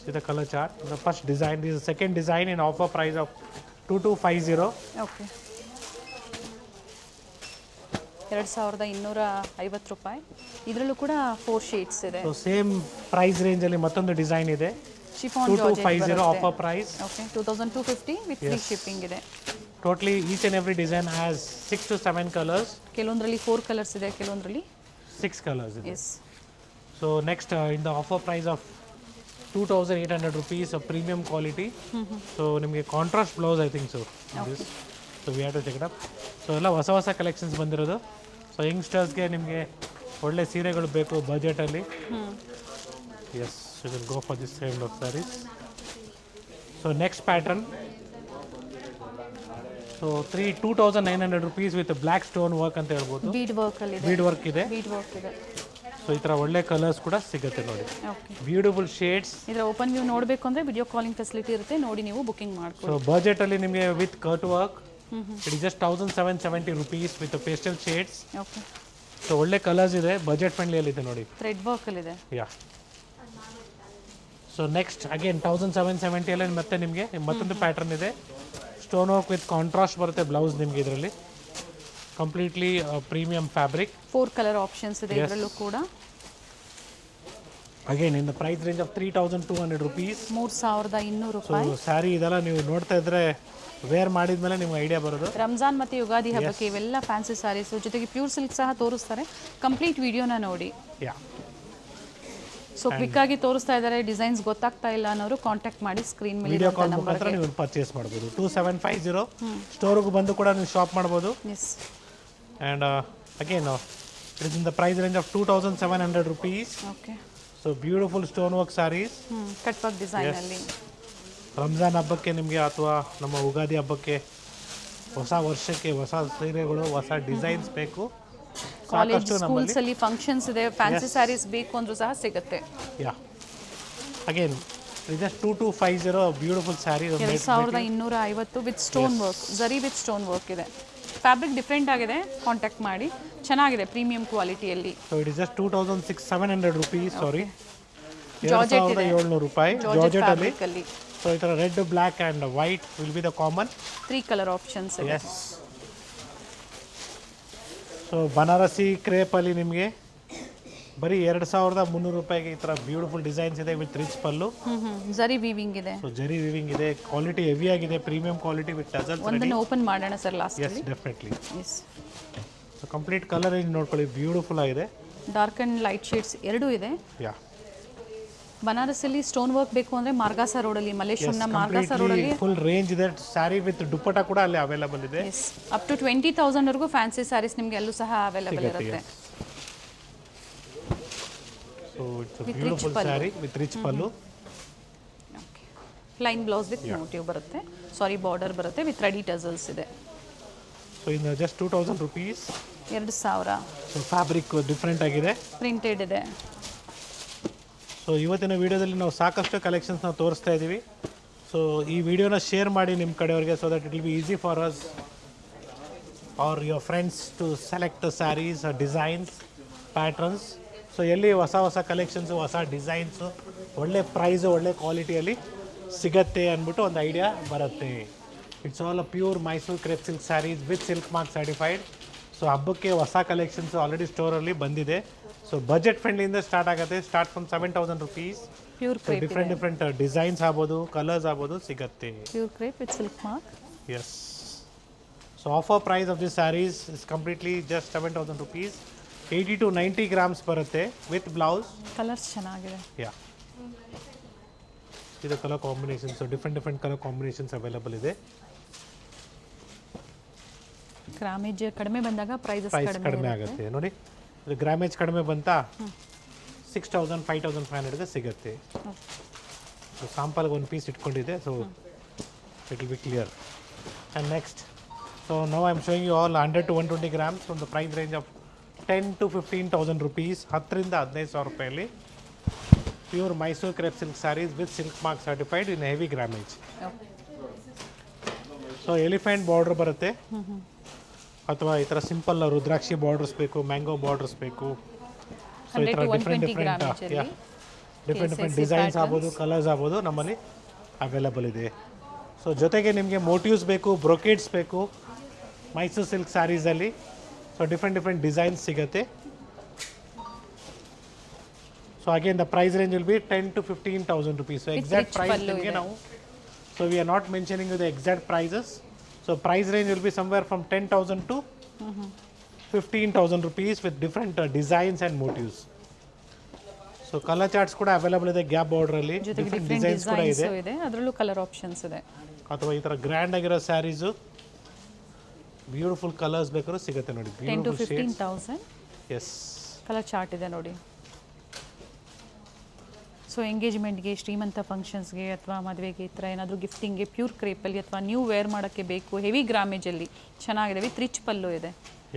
ಸೀದಾ colour chart. The first design, this second design in offer price of 2250. Okay, 2250 ರೂಪಾಯಿ. ಇದರಲ್ಲೂ ಕೂಡ 4 shades ಇದೆ. So same price ರೇಂಜಲ್ಲಿ ಮತ್ತೊಂದು ಡಿಸೈನ್ ಇದೆ, chiffon 2250 offer price. Okay, 2250 with free shipping ಇದೆ. Totally each and every design has 6 to 7 colours. ಕೆಲವೊಂದರಲ್ಲಿ 4 colours ಇದೆ, ಕೆಲವೊಂದರಲ್ಲಿ 6 ಕಲರ್ಸ್ ಇದೆ. Yes. So next in the offer price of 2800 rupees of premium quality. So ನಿಮಗೆ contrast blouse I think so. So we have to check it up. So ಎಲ್ಲ ಹೊಸ ಹೊಸ collections ಬಂದಿರೋದು. So ಯಂಗ್ಸ್ಟರ್ಸ್ಗೆ ನಿಮಗೆ ಒಳ್ಳೆ ಸೀರೆಗಳು ಬೇಕು ಬಜೆಟಲ್ಲಿ. Yes, you will go for this kind of saris. So next pattern, so 2900 rupees with black stone work ಅಂತ ಹೇಳ್ಬೋದು. ಬೀಡ್ ವರ್ಕ್ ಅಲ್ಲಿ ಇದೆ. ಬೀಡ್ ವರ್ಕ್ ಇದೆ. ಬೀಡ್ ವರ್ಕ್ ಇದೆ. ಸೊ ಈ ಥರ ಒಳ್ಳೆ ಕಲರ್ಸ್ ಕೂಡ ಸಿಗುತ್ತೆ ನೋಡಿ, ಓಕೆ. Beautiful shades. ಇದರ ಓಪನ್ ವ್ಯೂ ನೋಡಬೇಕು ಅಂದರೆ ವಿಡಿಯೋ ಕಾಲಿಂಗ್ ಫೆಸಿಲಿಟಿ ಇರುತ್ತೆ, ನೋಡಿ ನೀವು ಬುಕಿಂಗ್ ಮಾಡ್ಕೊಳ್ಳಿ. ಸೊ ಬಜೆಟಲ್ಲಿ ನಿಮಗೆ with cut work it is just 1770 rupees with pastel shades. Okay. So ಒಳ್ಳೆ ಕಲರ್ಸ್ ಇದೆ, ಬಜೆಟ್ ಫ್ರೆಂಡ್ಲಿಯಲ್ಲಿದೆ ನೋಡಿ. ಥ್ರೆಡ್ ವರ್ಕಲ್ಲಿದೆ. ಯಾ. ಸೊ ನೆಕ್ಸ್ಟ್ ಅಗೇನ್ 1770 ಮತ್ತೆ ನಿಮಗೆ ಮತ್ತೊಂದು ಪ್ಯಾಟರ್ನ್ ಇದೆ, ಸ್ಟೋನ್ ವರ್ಕ್ ವಿತ್ ಕಾಂಟ್ರಾಸ್ಟ್ ಬರುತ್ತೆ ಬ್ಲೌಸ್ ನಿಮಗೆ ಇದರಲ್ಲಿ completely premium fabric 4 colour options ಇದೆ ಇದರಲ್ಲೂ ಕೂಡ again in the price range of 3200 rupees. 3200 so ರೂಪಾಯಿ. ಸ್ಯಾರಿ ಇದೆಲ್ಲ ನೀವು ನೋಡ್ತಾ ಇದ್ರೆ ವೇರ್ ಮಾಡಿದ್ಮೇಲೆ ನಿಮ್ಗೆ ಐಡಿಯಾ ಬರೋದು. ರಂಜಾನ್ ಮತ್ತು ಯುಗಾದಿ ಹಬ್ಬಕ್ಕೆ ಇವೆಲ್ಲ ಫ್ಯಾನ್ಸಿ ಸ್ಯಾರೀಸು ಜೊತೆಗೆ ಪ್ಯೂರ್ ಸಿಲ್ಕ್ ಸಹ ತೋರಿಸ್ತಾರೆ. ಕಂಪ್ಲೀಟ್ ವಿಡಿಯೋನ ನೋಡಿ. ಯಾ ಸೊ ಕ್ವಿಕ್ ಆಗಿ ತೋರಿಸ್ತಾ ಇದ್ದಾರೆ, ಡಿಸೈನ್ಸ್ ಗೊತ್ತಾಗ್ತಾ ಇಲ್ಲ ಅನ್ನೋರು ಕಾಂಟ್ಯಾಕ್ಟ್ ಮಾಡಿ ಸ್ಕ್ರೀನ್ ಮೇಲೆ ವಿಡಿಯೋ ಕಾಲ್ ಮುಖಾಂತರ ನೀವು ಪರ್ಚೇಸ್ ಮಾಡ್ಬೋದು. 2750 ಸ್ಟೋರ್ಗೂ ಬಂದು ಕೂಡ ನೀವು ಶಾಪ್ ಮಾಡ್ಬೋದು. Yes and again it is in the price range of 2700 rupees. Okay. So beautiful stone work sarees cut work design ಅಲ್ಲಿ ರಂಜಾನ್ ಹಬ್ಬಕ್ಕೆ ನಿಮಗೆ ಅಥವಾ ನಮ್ಮ ಯುಗಾದಿ ಹಬ್ಬಕ್ಕೆ ಹೊಸ ವರ್ಷಕ್ಕೆ ಹೊಸ ಸೀರೆಗಳು ಹೊಸ ಡಿಸೈನ್ಸ್ ಬೇಕು. ಕಾಲೇಜ್ ಸ್ಕೂಲ್ಸ್ ಅಲ್ಲಿ ಫಂಕ್ಷನ್ಸ್ ಇದೆ, ಫ್ಯಾನ್ಸಿ ಸ್ಯಾರೀಸ್ ಬೇಕು ಅಂದ್ರೂ ಸಹ ಸಿಗುತ್ತೆ. Yeah again just 2250 beautiful sari 2250 with stone work, zari with stone work ಇದೆ. ಫ್ಯಾಬ್ರಿಕ್ ಡಿಫ್ರೆಂಟ್ ಆಗಿದೆ, ಕಾಂಟ್ಯಾಕ್ಟ್ ಮಾಡಿ. ಚೆನ್ನಾಗಿದೆ ಪ್ರೀಮಿಯಂ ಕ್ವಾಲಿಟಿಯಲ್ಲಿ. So it is just 2700 rupees. Sorry, georgette ಇದೆ, 2700 ರೂಪಾಯಿ ಜಾರ್ಜೆಟ್ ಅಲ್ಲಿ. ಸೊ ಈ ಥರ red black and white will be the common 3 colour options ಇದೆ. ಎಸ್. ಸೊ ಬನಾರಸಿ ಕ್ರೇಪಲ್ಲಿ ನಿಮಗೆ ಬರೀ 2300 ರೂಪಾಯಿಗೆ ಈ ಥರ ಬ್ಯೂಟಿಫುಲ್ ಡಿಸೈನ್ಸ್ ಇದೆ with rich pallu. Zari weaving ಇದೆ. ಸೊ ಜರಿ ವಿವಿಂಗ್ ಇದೆ, ಕ್ವಾಲಿಟಿ ಹೆವಿ ಆಗಿದೆ, ಪ್ರೀಮಿಯಂ ಕ್ವಾಲಿಟಿ ವಿತ್ ಟಸಲ್ಸ್. ಒಂದನ್ನು ಓಪನ್ ಮಾಡೋಣ sir last. Yes definitely. Yes. So complete colour range ನೋಡ್ಕೊಳ್ಳಿ, ಬ್ಯೂಟಿಫುಲ್ ಆಗಿದೆ. ಡಾರ್ಕ್ ಆ್ಯಂಡ್ ಲೈಟ್ ಶೇಡ್ಸ್ ಎರಡೂ ಇದೆ. ಯಾ ಬನಾರಸಲ್ಲಿ ಸ್ಟೋನ್ ವರ್ಕ್ ಬೇಕು ಅಂದರೆ ಮಾರ್ಗಾಸ ರೋಡಲ್ಲಿ, ಮಲ್ಲೇಶ್ವರಂನ ಮಾರ್ಗಾಸ ರೋಡಲ್ಲಿ ಫುಲ್ ರೇಂಜ್ ಇದೆ. ಸ್ಯಾರಿ ವಿತ್ ದುಪ್ಪಟ್ಟ ಕೂಡ ಅಲ್ಲಿ ಅವೈಲೇಬಲ್ ಇದೆ. ಎಸ್, ಅಪ್ ಟು 20,000 ವರೆಗೂ ಫ್ಯಾನ್ಸಿ ಸ್ಯಾರೀಸ್ ನಿಮಗೆ ಎಲ್ಲೂ ಸಹ ಅವೈಲೇಬಲ್ ಇರುತ್ತೆ. So it's a beautiful sari with rich pallu. Plain blouse with motive ಬರುತ್ತೆ, ಸಾರಿ ಬಾರ್ಡರ್ ಬರುತ್ತೆ ವಿತ್ ರೆಡಿ ಟಸಲ್ಸ್ ಇದೆ. So in just 2000 rupees. 2000. So fabric different ಆಗಿದೆ, ಪ್ರಿಂಟೆಡ್ ಇದೆ. ಸೊ ಇವತ್ತಿನ ವಿಡಿಯೋದಲ್ಲಿ ನಾವು ಸಾಕಷ್ಟು ಕಲೆಕ್ಷನ್ಸ್ನ ತೋರಿಸ್ತಾ ಇದ್ದೀವಿ. ಸೊ ಈ ವಿಡಿಯೋನ ಶೇರ್ ಮಾಡಿ ನಿಮ್ಮ ಕಡೆಯವ್ರಿಗೆ, so that it will be easy for us are your friends to select the saris, designs, patterns. So ಎಲ್ಲಿ ಹೊಸ ಹೊಸ ಕಲೆಕ್ಷನ್ಸು, ಹೊಸ ಡಿಸೈನ್ಸು, ಒಳ್ಳೆ ಪ್ರೈಸು, ಒಳ್ಳೆ ಕ್ವಾಲಿಟಿಯಲ್ಲಿ ಸಿಗತ್ತೆ ಅಂದ್ಬಿಟ್ಟು ಒಂದು ಐಡಿಯಾ ಬರುತ್ತೆ. It's all a pure Mysore crepe silk saris with silk mark certified. So ಹಬ್ಬಕ್ಕೆ ಹೊಸ ಕಲೆಕ್ಷನ್ಸು ಆಲ್ರೆಡಿ ಸ್ಟೋರಲ್ಲಿ ಬಂದಿದೆ. ಸೊ ಬಜೆಟ್ ಫ್ರೆಂಡ್ಲಿಯಿಂದ ಸ್ಟಾರ್ಟ್ ಆಗುತ್ತೆ, start from 7000 rupees. Pure crepe, different designs ಆಗ್ಬೋದು, ಕಲರ್ಸ್ ಆಗ್ಬೋದು ಸಿಗುತ್ತೆ. Pure crepe with silk mark. Yes. So offer price of this sarees is completely just 7000 rupees. 80 to 90 grams ಬರುತ್ತೆ ವಿತ್ ಬ್ಲೌಸ್. ಕಲರ್ಸ್ ಚೆನ್ನಾಗಿದೆ. Yeah ಇದು colour combinations, different colour combinations available ಇದೆ. Grammage ಕಡಿಮೆ ಬಂದಾಗ price ಕಡಿಮೆ ಆಗುತ್ತೆ ನೋಡಿ. ಇದು ಗ್ರಾಮೇಜ್ ಕಡಿಮೆ ಬಂತಾ 6000 5500ಗೆ ಸಿಗುತ್ತೆ. ಸೊ ಸಾಂಪಲ್ಗೆ ಒಂದು ಪೀಸ್ ಇಟ್ಕೊಂಡಿದೆ. So it will be clear. And next, so now I am showing you all 100 to 120 grams from the price range of 10 to 15,000 rupees. 10,000 to 15,000 ರೂಪಾಯಲ್ಲಿ pure Mysore crepe silk saris with silk mark certified in heavy grammage. So elephant border ಬರುತ್ತೆ, ಅಥವಾ ಈ ಥರ simple ರುದ್ರಾಕ್ಷಿ borders ಬೇಕು, mango borders ಬೇಕು. So ಈ ಥರ different designs ಆಗ್ಬೋದು, ಕಲರ್ಸ್ ಆಗ್ಬೋದು, ನಮ್ಮಲ್ಲಿ ಅವೈಲೇಬಲ್ ಇದೆ. ಸೊ ಜೊತೆಗೆ ನಿಮಗೆ ಮೋಟಿವ್ಸ್ ಬೇಕು, ಬ್ರೊಕೇಡ್ಸ್ ಬೇಕು ಮೈಸೂರು ಸಿಲ್ಕ್ ಸ್ಯಾರೀಸಲ್ಲಿ. ಸೊ ಡಿಫ್ರೆಂಟ್ ಡಿಸೈನ್ಸ್ ಸಿಗುತ್ತೆ. So again the price range will be 10 to 15,000 rupees. So exact price ನಿಮಗೆ ನಾವು, so we are not mentioning the exact prices. So price range will be somewhere from 10,000 to 15,000 rupees with different designs and motives. So colour charts ಕೂಡ available ಇದೆ gap ಬಾರ್ಡರಲ್ಲಿ, different designs ಕೂಡ ಇದೆ, ಅದರಲ್ಲೂ colour options ಇದೆ. ಅಥವಾ ಈ ಥರ ಗ್ರ್ಯಾಂಡ್ ಆಗಿರೋ ಸ್ಯಾರೀಸು ಬ್ಯೂಟಿಫುಲ್ ಕಲರ್ಸ್ ಬೇಕಾದ್ರೂ ಸಿಗುತ್ತೆ ನೋಡಿ. 10 to 15,000. ಎಸ್, ಕಲರ್ ಚಾರ್ಟ್ ಇದೆ ನೋಡಿ. ಸೊ ಎಂಗೇಜ್ಮೆಂಟ್ಗೆ, ಶ್ರೀಮಂತ ಫಂಕ್ಷನ್ಸ್ಗೆ ಅಥವಾ ಮದುವೆಗೆ, ಈ ಥರ ಏನಾದರೂ ಗಿಫ್ಟಿಂಗ್ಗೆ ಪ್ಯೂರ್ ಕ್ರೇಪಲ್ಲಿ ಅಥವಾ ನ್ಯೂ ವೇರ್ ಮಾಡೋಕ್ಕೆ ಬೇಕು, ಹೆವಿ ಗ್ರಾಮೇಜಲ್ಲಿ ಚೆನ್ನಾಗಿದೆ ವಿತ್ ರಿಚ್ ಪಲ್ಲು ಇದೆ.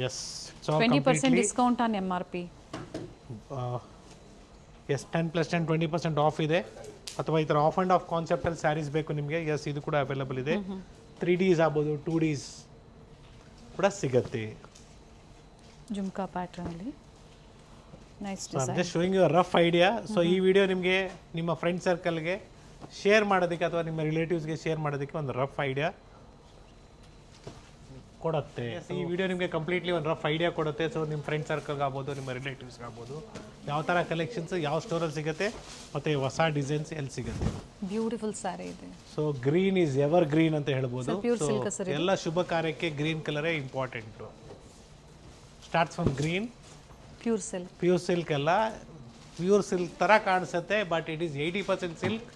Yes, 20% discount on MRP. Yes, 10+10 20% off ಇದೆ. ಅಥವಾ ಈ ಥರ ಆಫ್ ಆ್ಯಂಡ್ ಆಫ್ ಕಾನ್ಸೆಪ್ಟಲ್ಲಿ ಸ್ಯಾರೀಸ್ ಬೇಕು ನಿಮಗೆ, ಎಸ್ ಇದು ಕೂಡ ಅವೈಲೇಬಲ್ ಇದೆ. 3Ds ಆಗ್ಬೋದು, 2Ds ಕೂಡ ಸಿಗುತ್ತೆ. ಜುಮ್ಕಾ ಪ್ಯಾಟ್ರನಲ್ಲಿ nice so I design. Just showing you rough idea. So ಈ ವಿಡಿಯೋ ನಿಮಗೆ ನಿಮ್ಮ ಫ್ರೆಂಡ್ ಸರ್ಕಲ್ಗೆ ಶೇರ್ ಮಾಡೋದಕ್ಕೆ ಅಥವಾ ನಿಮ್ಮ ರಿಲೇಟಿವ್ಸ್ಗೆ ಶೇರ್ ಮಾಡೋದಕ್ಕೆ ಒಂದು ರಫ್ ಐಡಿಯಾ. ಕೊಡುತ್ತೆ. ಈ ವಿಡಿಯೋ ನಿಮಗೆ ಕಂಪ್ಲೀಟ್ಲಿ ಒಂದು ರಫ್ ಐಡಿಯಾ ಕೊಡುತ್ತೆ. ಸೊ ನಿಮ್ಮ ಫ್ರೆಂಡ್ ಸರ್ಕಲ್ಗೆ ಆಗ್ಬೋದು, ನಿಮ್ಮ ರಿಲೇಟಿವ್ಸ್ಗೆ ಆಗ್ಬೋದು, ಯಾವ ಥರ ಕಲೆಕ್ಷನ್ಸ್ ಯಾವ ಸ್ಟೋರಲ್ಲಿ ಸಿಗುತ್ತೆ ಮತ್ತು ಹೊಸ ಡಿಸೈನ್ಸ್ ಎಲ್ಲಿ ಸಿಗುತ್ತೆ. ಬ್ಯೂಟಿಫುಲ್ ಸ್ಯಾರಿ ಇದೆ. So green is ever green ಅಂತ ಹೇಳ್ಬೋದು. Pure silk sir. ಎಲ್ಲ ಶುಭ ಕಾರ್ಯಕ್ಕೆ ಗ್ರೀನ್ ಕಲರೇ important. Starts from green. Pure silk. Pure silk ಎಲ್ಲ ಪ್ಯೂರ್ ಸಿಲ್ಕ್ ಥರ ಕಾಣಿಸುತ್ತೆ, but it is 80% silk,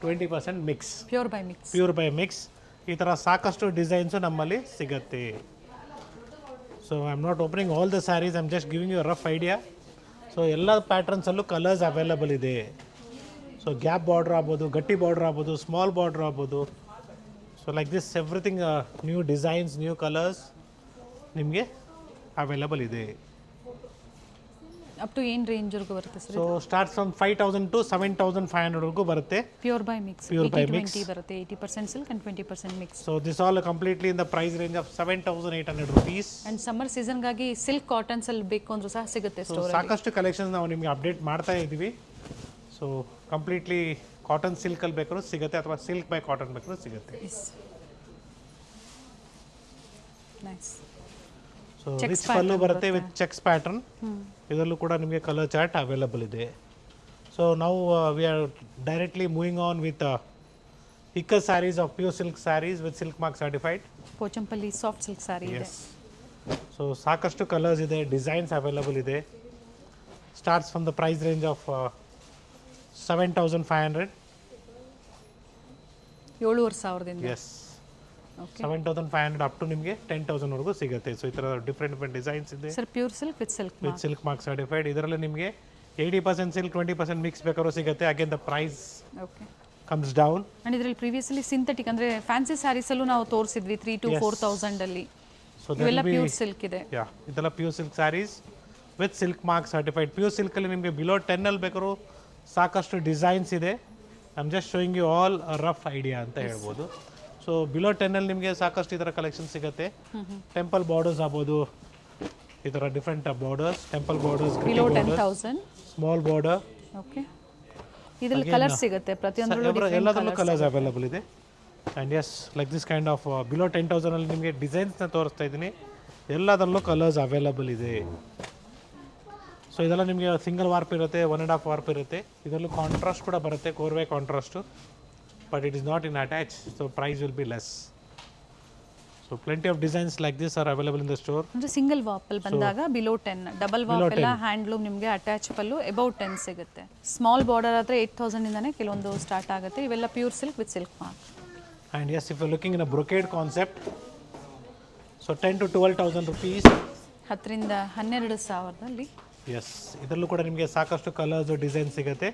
20% mix. Pure by mix. Pure by mix. ಈ ಥರ ಸಾಕಷ್ಟು ಡಿಸೈನ್ಸು ನಮ್ಮಲ್ಲಿ ಸಿಗುತ್ತೆ. So I am not opening all the saris, I am just giving you rough idea. So ಎಲ್ಲ ಪ್ಯಾಟರ್ನ್ಸಲ್ಲೂ ಕಲರ್ಸ್ ಅವೈಲಬಲ್ ಇದೆ. ಸೊ ಗ್ಯಾಪ್ ಬಾರ್ಡ್ರ್ ಆಗ್ಬೋದು, ಗಟ್ಟಿ ಬಾರ್ಡ್ರ್ ಆಗ್ಬೋದು, ಸ್ಮಾಲ್ ಬಾರ್ಡ್ರ್ ಆಗ್ಬೋದು. So like this everything, new designs, new colours ನಿಮಗೆ available ಇದೆ. Up to ಏನು ರೇಂಜ್ವರೆಗೂ ಬರುತ್ತೆ sir? So starts from 5,000 to 7,500 ಬರುತ್ತೆ. Pure by mix. Pure by mix. 80-20 ಬರುತ್ತೆ. 80% silk and 20% mix. So this all completely in the price range of 7,800 rupees. And summer ಸೀಸನ್ಗಾಗಿ silk ಕಾಟನ್ಸಲ್ಲಿ ಬೇಕು ಅಂದ್ರೂ ಸಹ ಸಿಗುತ್ತೆ ಸೊ ಸ್ಟೋರ್. ಸಾಕಷ್ಟು ಕಲೆಕ್ಷನ್ಸ್ ನಾವು ನಿಮಗೆ ಅಪ್ಡೇಟ್ ಮಾಡ್ತಾ ಇದ್ದೀವಿ. ಸೊ ಕಂಪ್ಲೀಟ್ಲಿ ಕಾಟನ್ ಸಿಲ್ಕಲ್ಲಿ ಬೇಕಾದ್ರೂ ಸಿಗುತ್ತೆ, ಅಥವಾ ಸಿಲ್ಕ್ ಬೈ ಕಾಟನ್ ಬೇಕಾದ್ರೂ ಸಿಗುತ್ತೆ. ನೈಸ್. ಸೊ ರಿಚ್ ಪಲ್ಲು ಬರುತ್ತೆ ವಿತ್ ಚೆಕ್ಸ್ ಪ್ಯಾಟರ್ನ್. ಇದರಲ್ಲೂ ಕೂಡ ನಿಮಗೆ ಕಲರ್ ಚಾರ್ಟ್ ಅವೈಲಬಲ್ ಇದೆ. ಸೊ ನಾವು we are directly moving on with ikat saris of pure silk saris with silk mark certified. Pochampally soft silk sari ಇದೆ. ಎಸ್. ಸೊ ಸಾಕಷ್ಟು ಕಲರ್ಸ್ ಇದೆ, ಡಿಸೈನ್ಸ್ ಅವೈಲಬಲ್ ಇದೆ. Starts from the price range of 7,500. 7,500. Yes. 7,500 up to ನಿಮಗೆ 10,000ವರೆಗೂ ಸಿಗುತ್ತೆ. So ಈ ಥರ ಡಿಫ್ರೆಂಟ್ ಡಿಸೈನ್ಸ್ ಇದೆ sir. Pure silk with silk with silk mark certified. ಇದರಲ್ಲಿ ನಿಮಗೆ 80% ಸಿಲ್ಕ್, 20% ಮಿಕ್ಸ್ ಬೇಕಾದ್ರೂ ಸಿಗುತ್ತೆ. Again the price okay comes down. And ಇದರಲ್ಲಿ ಪ್ರೀವಿಯಸ್ಲಿ ಸಿಂಥೆಟಿಕ್ ಅಂದರೆ ಫ್ಯಾನ್ಸಿ ಸ್ಯಾರೀಸಲ್ಲೂ ನಾವು ತೋರಿಸಿದ್ವಿ 3,000 to 4,000 ಅಲ್ಲಿ. ಸೊ ಇವೆಲ್ಲ ಪ್ಯೂರ್ ಸಿಲ್ಕ್ ಇದೆ. ಯಾ, ಇದೆಲ್ಲ pure silk saris with silk mark certified. Pure ಸಿಲ್ಕಲ್ಲಿ ನಿಮಗೆ ಬಿಲೋ 10 ಅಲ್ಲಿ ಬೇಕಾದ್ರೂ ಸಾಕಷ್ಟು ಡಿಸೈನ್ಸ್ ಇದೆ. I am just showing you all rough idea ಅಂತ ಹೇಳ್ಬೋದು. ಸೊ ಬಿಲೋ 10 ಅಲ್ಲಿ ನಿಮಗೆ ಸಾಕಷ್ಟು ಈ ಥರ ಕಲೆಕ್ಷನ್ ಸಿಗುತ್ತೆ. ಟೆಂಪಲ್ ಬಾರ್ಡರ್ಸ್ ಆಗ್ಬೋದು, ಈ ಥರ different borders, temple borders, below 10,000. Small border. Okay. ಇದರಲ್ಲಿ ಕಲರ್ಸ್ ಸಿಗುತ್ತೆ ಪ್ರತಿಯೊಂದರಲ್ಲೂ. ಎಲ್ಲದರಲ್ಲೂ ಕಲರ್ಸ್ ಅವೈಲಬಲ್ ಇದೆ. And yes, like this kind of below 10,000 ಅಲ್ಲಿ ನಿಮಗೆ ಡಿಸೈನ್ಸ್ನ ತೋರಿಸ್ತಾ ಇದ್ದೀನಿ. ಎಲ್ಲದರಲ್ಲೂ ಕಲರ್ಸ್ ಅವೈಲಬಲ್ ಇದೆ. ಸೊ ಇದೆಲ್ಲ ನಿಮಗೆ ಸಿಂಗಲ್ ವಾರ್ಪ್ ಇರುತ್ತೆ, 1.5 ವಾರ್ಪ್ ಇರುತ್ತೆ. ಇದರಲ್ಲೂ ಕಾಂಟ್ರಾಸ್ಟ್ ಕೂಡ ಬರುತ್ತೆ, korvai contrast, but it is not in attach, so price will be less. So plenty of designs like this are available in the store. ಅಂದರೆ ಸಿಂಗಲ್ ವಾಪಲ್ಲಿ ಬಂದಾಗ ಬಿಲೋ 10, ಡಬಲ್ ವಾಪ್ ಎಲ್ಲ ಹ್ಯಾಂಡ್ಲೂಮ್ ನಿಮಗೆ ಅಟ್ಯಾಚ್ ಪಲ್ಲು ಅಬೌಟ್ 10 ಸಿಗುತ್ತೆ. Small border ಆದರೆ 8,000 ಇಂದಾನೆ ಕೆಲವೊಂದು start ಆಗುತ್ತೆ. ಇವೆಲ್ಲ pure silk with silk mark. And yes, if you looking in a brocade concept, so 10,000 to 12,000 rupees. 10,000 to 12,000 yes. ಇದರಲ್ಲೂ ಕೂಡ ನಿಮಗೆ ಸಾಕಷ್ಟು ಕಲರ್ಸ್ ಡಿಸೈನ್ ಸಿಗುತ್ತೆ.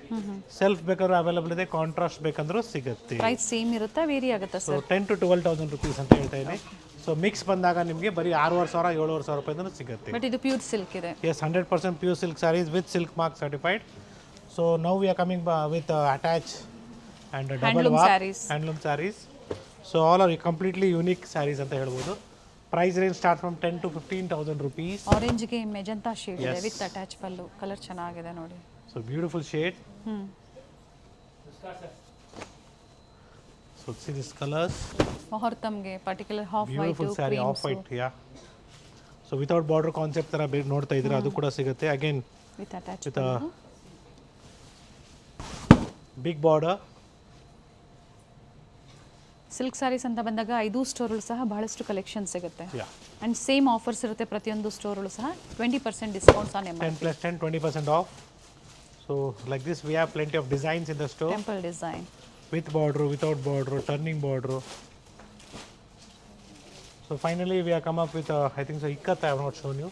ಸೆಲ್ಫ್ ಬೇಕಾದ್ರೂ ಅವೈಲಬಲ್ ಇದೆ, ಕಾಂಟ್ರಾಸ್ಟ್ ಬೇಕಂದ್ರೂ ಸಿಗುತ್ತೆ. ಪ್ರೈಸ್ ಸೇಮ್ ಇರುತ್ತಾ, ವೇರಿ ಆಗುತ್ತಾ ಸೊ ಸರ್? 10,000 to 12,000 rupees ಅಂತ ಹೇಳ್ತಾ ಇದ್ದೀನಿ. ಸೊ ಮಿಕ್ಸ್ ಬಂದಾಗ ನಿಮಗೆ ಬರೀ 6,500, 7,500 ರೂಪಾಯಿನೂ ಸಿಗುತ್ತೆ. ಬಟ್ ಇದು ಪ್ಯೂರ್ ಸಿಲ್ಕ್ ಇದೆ. Yes, 100% pure silk saris with silk mark certified. So now we are coming with attach and double warp handloom saris. So all are completely unique saris ಅಂತ ಹೇಳ್ಬೋದು. Price range start from 10,000 to 15,000 rupees. ಆರೆಂಜ್ಗೆ magenta shade ಇದೆ with attach pallu. Colour ಚೆನ್ನಾಗಿದೆ ನೋಡಿ. So beautiful shade. So see this colours. ಮುಹೂರ್ತಮ್ಗೆ particular half white, beautiful sari off white. ಯಾ. So without border concept ಥರ ನೋಡ್ತಾ ಇದ್ರೆ ಅದು ಕೂಡ ಸಿಗುತ್ತೆ. Again with attach with big border. Silk sarees ಅಂತ ಬಂದಾಗ 5 ಸ್ಟೋರ್ಗಳು ಸಹ ಬಹಳಷ್ಟು ಕಲೆಕ್ಷನ್ ಸಿಗುತ್ತೆ. ಯಾ. ಆ್ಯಂಡ್ ಸೇಮ್ ಆಫರ್ಸ್ ಇರುತ್ತೆ ಪ್ರತಿಯೊಂದು ಸ್ಟೋರ್ಗಳು ಸಹ. 20% discounts on 10+10, 20% off. So like this we have plenty of designs in the store. Temple design With border, without border, turning border. So finally we have come up with I think so ikat I have not shown you.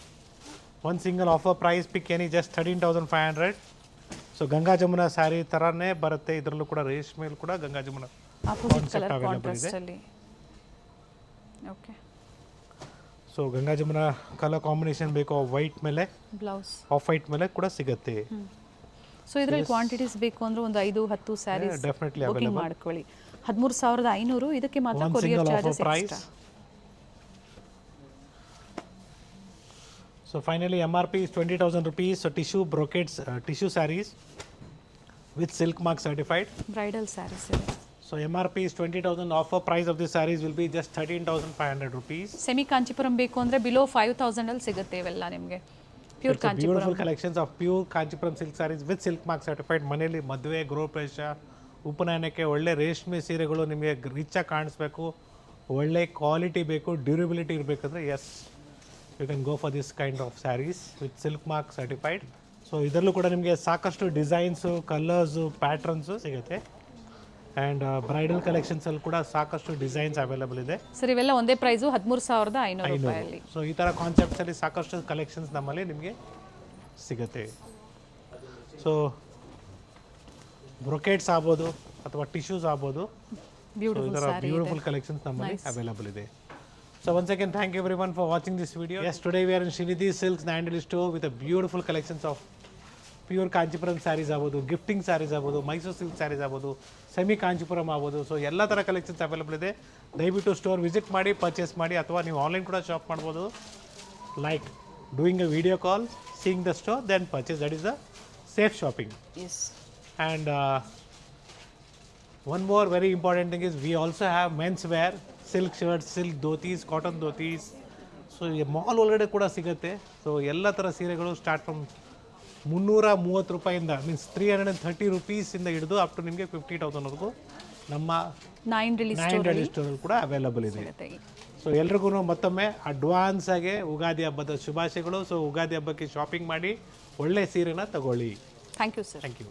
One single offer price pick any just 13,500. So Ganga Jamuna saree ತರನೇ ಬರುತ್ತೆ. ಇದರಲ್ಲೂ ಕೂಡ ರೇಷ್ಮೆಲ್ ಕೂಡ Ganga Jamuna opposite colour contrast ಅಲ್ಲಿ. Okay. So Ganga Jamuna colour combination ಬೇಕು, white ಮೇಲೆ blouse off white ಮೇಲೆ ಕೂಡ ಸಿಗುತ್ತೆ. ಸೊ ಇದರಲ್ಲಿ ಕ್ವಾಂಟಿಟೀಸ್ ಬೇಕು ಅಂದ್ರೆ ಒಂದು 5-10 ಸ್ಯಾರೀಸ್ ಡೆಫಿನೆಟ್ಲಿ ಬುಕಿಂಗ್ ಮಾಡ್ಕೊಳ್ಳಿ. 13,500 ಇದಕ್ಕೆ ಮಾತ್ರ courier charges extra. So finally MRP is 20,000 rupees. So tissue brocades, tissue sarees with silk mark certified. Bridal saris ಇದೆ. So MRP is 20,000. Offer price of this sarees will be just 13,500 rupees. Semi Kanchipuram ಬೇಕು ಅಂದರೆ below 5,000 ಅಲ್ಲಿ ಸಿಗುತ್ತೆ ಇವೆಲ್ಲ ನಿಮಗೆ pure Kanchipuram. Beautiful collections of pure Kanchipuram silk saris with silk mark certified. ಮನೆಯಲ್ಲಿ ಮದುವೆ, ಗೃಹಪ್ರವೇಶ, ಉಪನಯನಕ್ಕೆ ಒಳ್ಳೆ ರೇಷ್ಮೆ ಸೀರೆಗಳು ನಿಮಗೆ ರಿಚಾಗಿ ಕಾಣಿಸ್ಬೇಕು, ಒಳ್ಳೆ ಕ್ವಾಲಿಟಿ ಬೇಕು, ಡ್ಯೂರಬಿಲಿಟಿ ಇರಬೇಕಂದ್ರೆ yes you can go for this kind of saris with silk mark certified. So ಇದರಲ್ಲೂ ಕೂಡ ನಿಮಗೆ ಸಾಕಷ್ಟು ಡಿಸೈನ್ಸು, ಕಲರ್ಸು, ಪ್ಯಾಟ್ರನ್ಸು ಸಿಗುತ್ತೆ. ಆ್ಯಂಡ್ ಬ್ರೈಡಲ್ ಕಲೆಕ್ಷನ್ಸಲ್ಲಿ ಕೂಡ ಸಾಕಷ್ಟು ಡಿಸೈನ್ಸ್ ಅವೈಲೇಬಲ್ ಇದೆ. ಸರ್ ಇವೆಲ್ಲ ಒಂದೇ ಪ್ರೈಸು 13,500 ರೂಪಾಯಲ್ಲಿ. ಸೊ ಈ ಥರ ಕಾನ್ಸೆಪ್ಟ್ಸಲ್ಲಿ ಸಾಕಷ್ಟು ಕಲೆಕ್ಷನ್ಸ್ ನಮ್ಮಲ್ಲಿ ನಿಮಗೆ ಸಿಗುತ್ತೆ. ಸೊ ಬ್ರೊಕೇಟ್ಸ್ ಆಗ್ಬೋದು ಅಥವಾ ಟಿಶ್ಯೂಸ್ ಆಗ್ಬೋದು, ಈ ಥರ ಬ್ಯೂಟಿಫುಲ್ ಕಲೆಕ್ಷನ್ಸ್ ನಮ್ಮಲ್ಲಿ ಅವೈಲೇಬಲ್ ಇದೆ. So once again, thank you everyone for watching this video. Yes, today we are in Srinidhi Silks Nayandeli store with a beautiful collections of pure Kanchipuram sarees ಆಗ್ಬೋದು, ಗಿಫ್ಟಿಂಗ್ ಸ್ಯಾರೀಸ್ ಆಗ್ಬೋದು, Mysuru silk saris ಆಗ್ಬೋದು, semi Kanchipuram ಆಗ್ಬೋದು. So ಎಲ್ಲ ಥರ collections available ಇದೆ. ದಯವಿಟ್ಟು store visit ಮಾಡಿ purchase ಮಾಡಿ, ಅಥವಾ ನೀವು ಆನ್ಲೈನ್ ಕೂಡ ಶಾಪ್ ಮಾಡ್ಬೋದು. Like doing a video call, seeing the store, then purchase. That is the safe shopping. Yes. And one more very important thing is we also have men's wear, silk shirts, silk dhotis, cotton dhotis. So mall ಒಳಗಡೆ ಕೂಡ ಸಿಗುತ್ತೆ. So ಎಲ್ಲ ಥರ ಸೀರೆಗಳು start from 330 ರೂಪಾಯಿಂದ, means 330 ರೂಪೀಸಿಂದ ಹಿಡಿದು up to ನಿಮಗೆ 50,000ವರೆಗೂ ನಮ್ಮ ನಾಯಿಂಡಲಿ ಸ್ಟೋರಲ್ಲಿ ಕೂಡ ಅವೈಲಬಲ್ ಇದೆ. ಸೊ ಎಲ್ರಿಗೂ ಮತ್ತೊಮ್ಮೆ ಅಡ್ವಾನ್ಸ್ ಆಗಿ ಉಗಾದಿ ಹಬ್ಬದ ಶುಭಾಶಯಗಳು. ಸೊ ಉಗಾದಿ ಹಬ್ಬಕ್ಕೆ ಶಾಪಿಂಗ್ ಮಾಡಿ, ಒಳ್ಳೆ ಸೀರೆನ ತಗೊಳ್ಳಿ. Thank you sir. Thank you.